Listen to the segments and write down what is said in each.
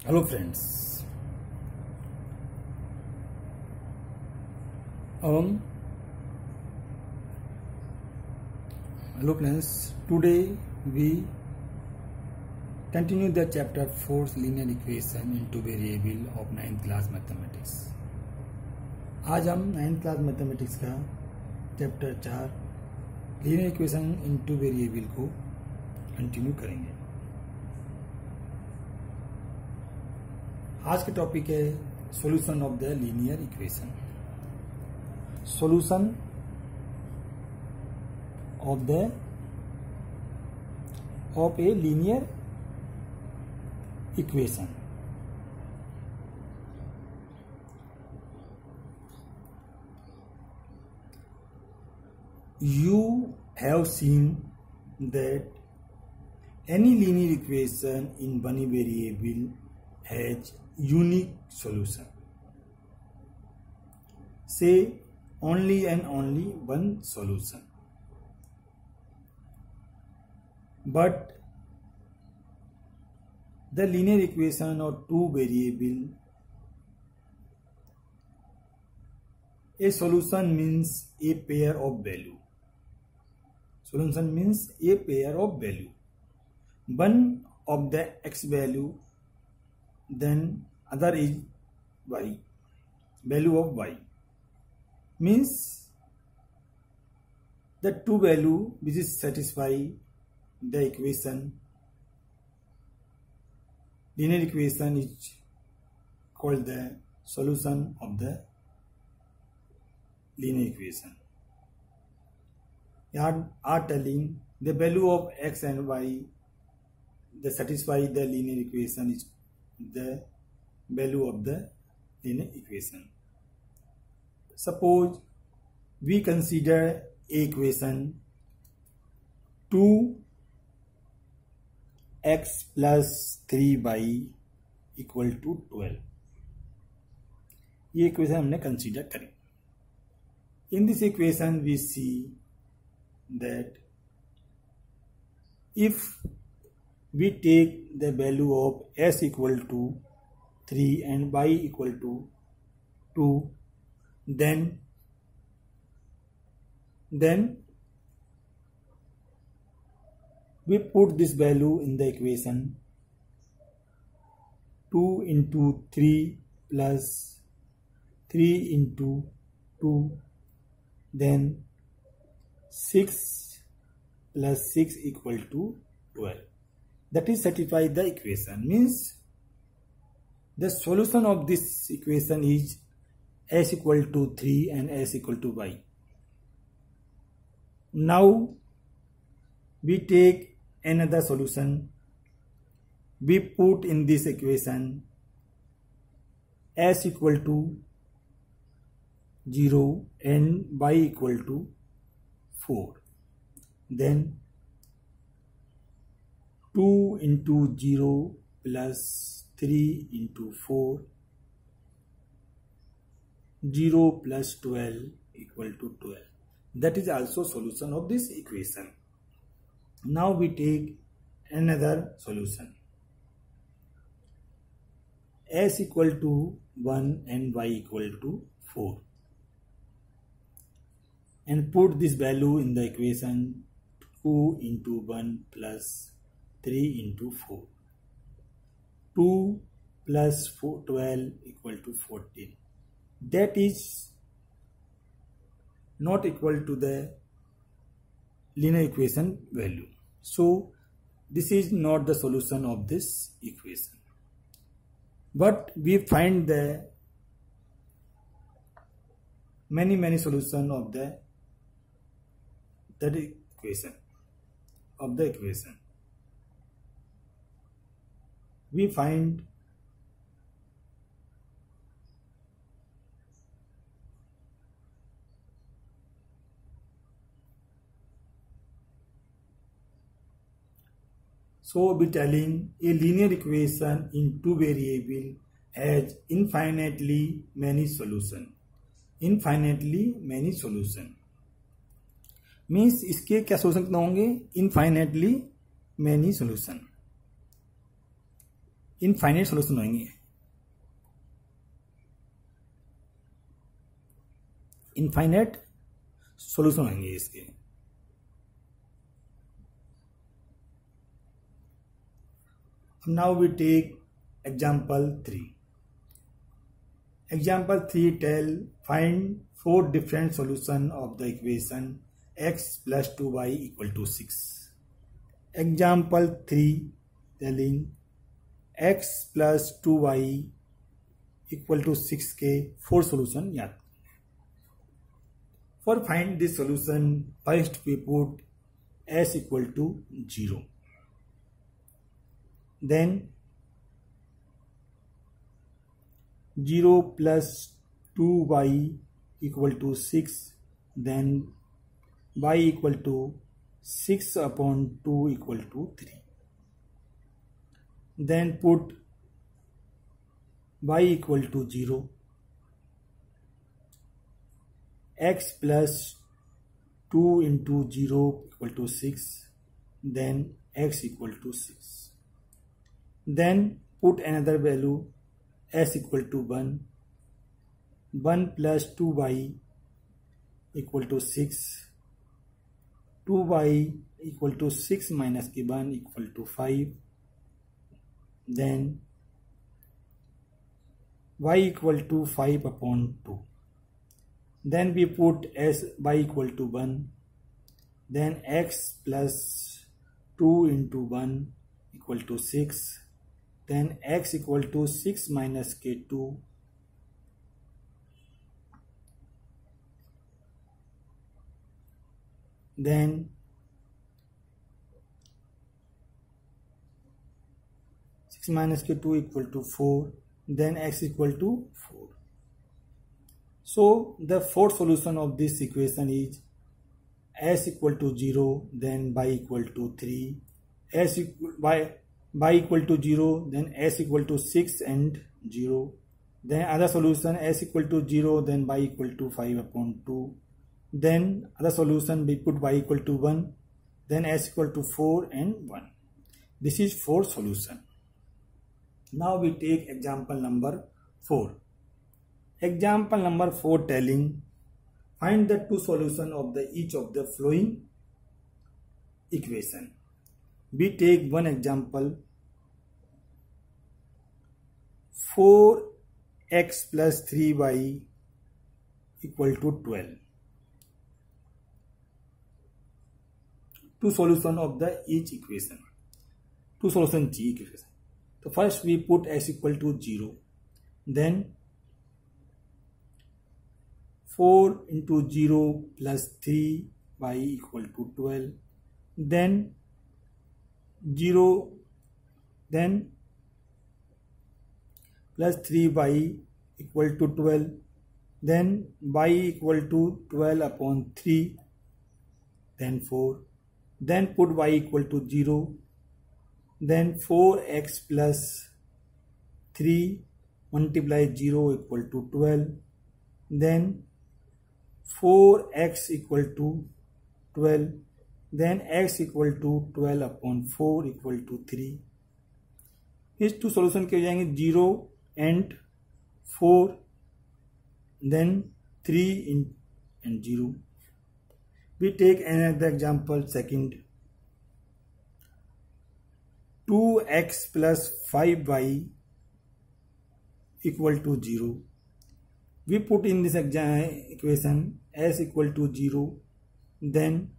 Hello friends. Um, Hello friends. Today we continue the chapter 4 linear equation into variable of 9th class mathematics. आज हम 9th class mathematics का chapter 4 linear equation into variable को continue करेंगे। आज का topic है solution of the linear equation. Solution of a linear equation. You have seen that any linear equation in one variable has unique solution. Say only and only one solution. But the linear equation of two variable, a solution means a pair of value. Solution means a pair of value. One of the x value, then other is y, value of y. Means the two value which is satisfy the equation, linear equation is called the solution of the linear equation. Are telling the value of x and y that satisfy the linear equation is the value of the linear equation. Suppose we consider a equation 2x plus 3y equal to 12. ये equation हमने consider करें. In this equation we see that if we take the value of s equal to 3 and y equal to 2, then we put this value in the equation 2 into 3 plus 3 into 2, then 6 plus 6 equal to 12. That is satisfy the equation. Means the solution of this equation is s equal to 3 and s equal to y. Now we take another solution. We put in this equation s equal to 0 and y equal to 4. Then 2 into 0 plus 3 into 4, 0 plus 12 equal to 12. That is also solution of this equation. Now we take another solution. S equal to 1 and y equal to 4. And put this value in the equation 2 into 1 plus 3 into 4. 2 plus 12 equal to 14. That is not equal to the linear equation value. So this is not the solution of this equation. But we find the many solutions of the equation. We find so be telling a linear equation in two variable has infinitely many solution. Means इसके क्या solution कितना होंगे? Infinitely many solution. Infinite solution होंगे, infinite solution होंगे इसके। Now we take example 3. Example 3 tell find 4 different solution of the equation x plus 2y equal to 6. Example 3 telling x plus 2y equal to 6 के 4 solution याद। For find this solution, first we put s equal to 0. Then 0 plus 2y equal to 6, then y equal to 6 upon 2 equal to 3. Then put y equal to 0, x plus 2 into 0 equal to 6, then x equal to 6. Then put another value s equal to 1, 1 plus 2y equal to 6, 2y equal to 6 minus 1 equal to 5, then y equal to 5 upon 2. Then we put y equal to 1, then x plus 2 into 1 equal to 6, then x equal to 6 minus k2, then minus k2 equal to 4, then x equal to 4. So the fourth solution of this equation is s equal to 0, then y equal to 3, y equal to 0, then s equal to 6 and 0. Then other solution s equal to 0, then y equal to 5 upon 2. Then other solution we put y equal to 1, then s equal to 4 and 1. This is fourth solution. Now we take example number 4. Example number 4 telling find the two solution of the each of the following equation. We take one example, 4x plus 3y equal to 12. Two solution of the each equation. Two solution G equation. So first we put s equal to 0. Then 4 into 0 plus 3y equal to 12. Then 0, then plus 3y equal to 12, then y equal to 12 upon 3, then 4, then put y equal to 0, then 4x plus 3 multiply 0 equal to 12, then 4x equal to 12, then x equal to 12 upon 4 equal to 3. इस to solution के हो जाएंगे 0 and 4, then 3 and 0. We take another example second. 2x plus 5y equal to 0. We put in this equation s equal to 0, then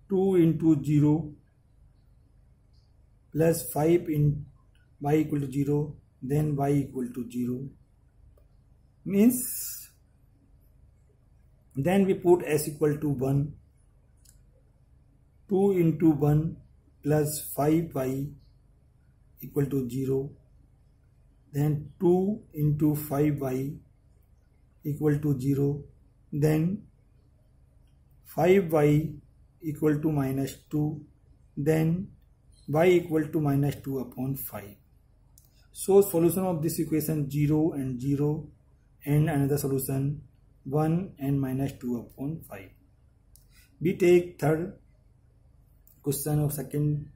2 into 0 plus 5 in y equal to 0, then y equal to 0. Means then we put s equal to 1, 2 into 1 plus 5y equal to 0, then 2 into 5y equal to 0, then 5y equal to minus 2, then y equal to minus 2 upon 5. So solution of this equation 0 and 0, and another solution 1 and minus 2 upon 5. We take third question of second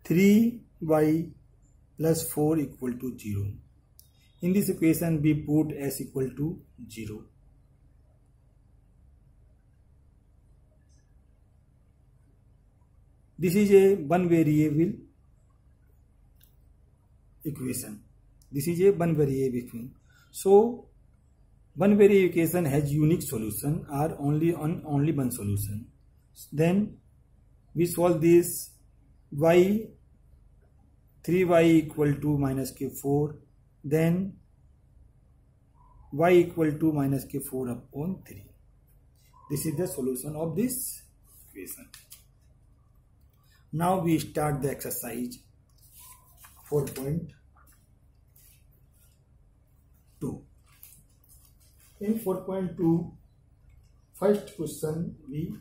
3y plus 4 equal to 0. In this equation we put s equal to 0. This is a one variable equation. This is a one variable equation. So one variable equation has unique solution or only one solution. Then we solve this. Y 3y equal to minus k4, then y equal to minus k4 upon 3. This is the solution of this equation. Now we start the exercise 4.2. In 4.2, first question we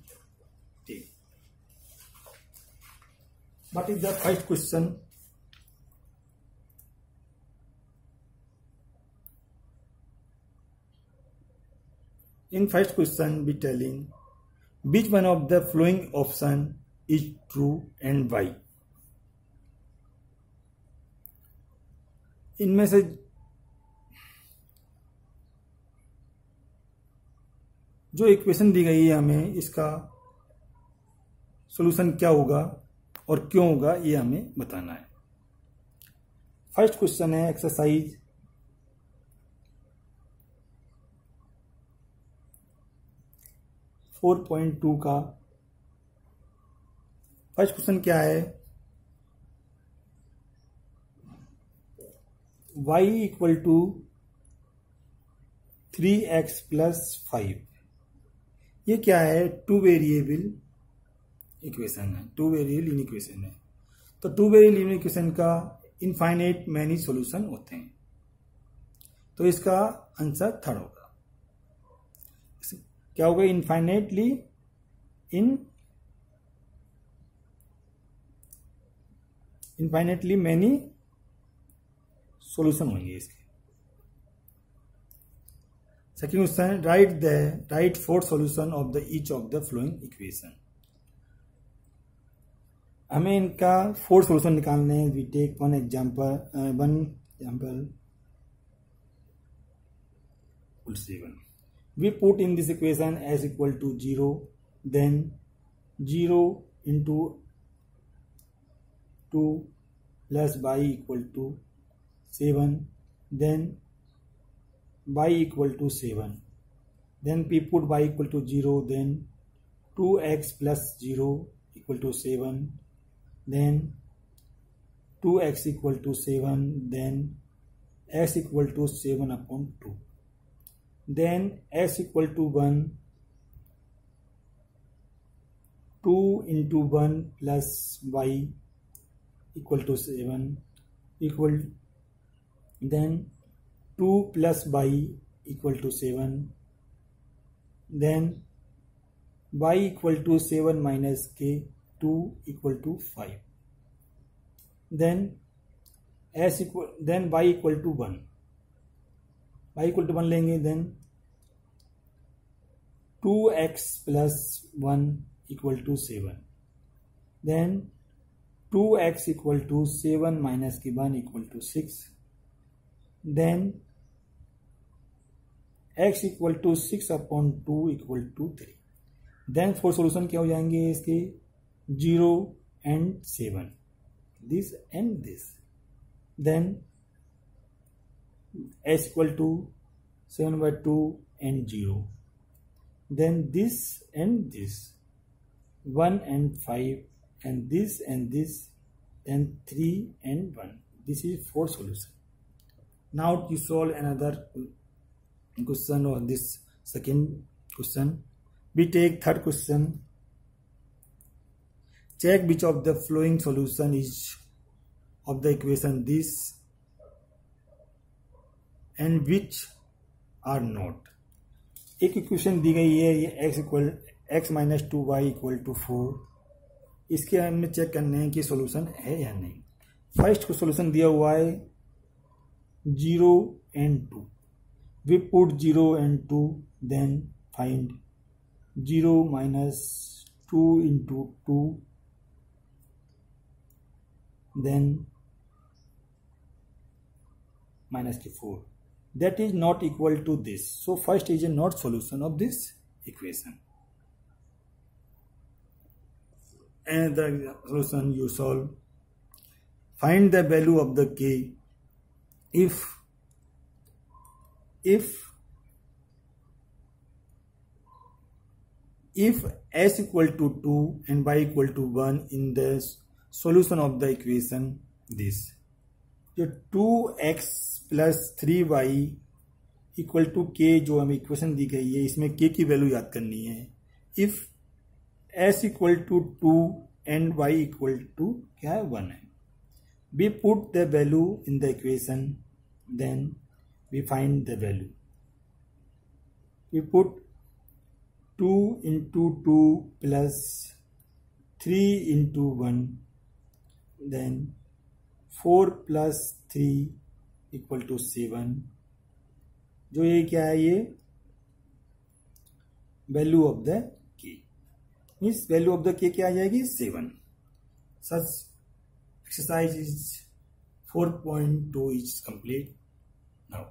take. What is the first question? In first question we telling which one of the following option is true and why. इनमें से जो equation दी गई है हमें इसका solution क्या होगा और क्यों होगा ये हमें बताना है. फर्स्ट क्वेश्चन है एक्सरसाइज 4.2 का. फर्स्ट क्वेश्चन क्या है? y equal to 3x plus 5. ये क्या है? टू वेरिएबल इक्वेशन है, टू वेरिएबल इक्वेशन है. तो टू वेरिएबल इक्वेशन का इनफाइनाइट मैनी सॉल्यूशन होते हैं, तो इसका आंसर थर्ड होगा. क्या होगा? इनफाइनाइटली मैनी सॉल्यूशन होंगे इसके. Second question, write fourth solution of the each of the following equation. हमें इनका फोर्थ सॉल्यूशन निकालने हैं. We take one example we put in this equation s equal to 0, then 0 into 2 plus y equal to 7, then y equal to 7, then we put y equal to 0, then 2x plus 0 equal to 7, then 2x equal to 7, then x equal to 7 upon 2. Then s equal to 1, 2 into 1 plus y equal to 7 equal, then 2 plus y equal to 7, then y equal to 7 minus k 2 equal to 5, then y equal to 1. y equal to 1 लेंगे, then 2x plus 1 equal to 7, then 2x equal to 7 minus 1 equal to 6, then x equal to 6 upon 2 equal to 3. then four solution क्या हो जाएंगे इसके? 0 and 7, this and this. then s equal to 7 by 2 and 0, then this and this, 1 and 5, and this, then 3 and 1. This is four solution. Now to solve another question of this second question, we take third question. Check which of the following solution is of the equation this and which are not. एक equation दी गई है, ये x minus 2y equal to 4. इसके हमें check करने हैं कि solution है या नहीं. फर्स्ट को सॉल्यूशन दिया हुआ है 0 and 2. We put 0 and 2, then find 0 minus 2 into 2 then minus k4. That is not equal to this. So first is a not solution of this equation. And the solution you solve. Find the value of the k if s equal to 2 and y equal to 1 in the solution of the equation this. जो 2x plus 3y equal to k जो हमें equation दी गई है, इसमें k की value याद करनी है. If s equal to 2 and y equal to क्या है 1 है. We put the value in the equation, then we find the value. We put 2 into 2 plus 3 into 1, then 4 plus 3 equal to 7. जो ये क्या है, ये वैल्यू ऑफ द के, means value of the के क्या आ जाएगी 7. सच exercise is 4.2 is complete now.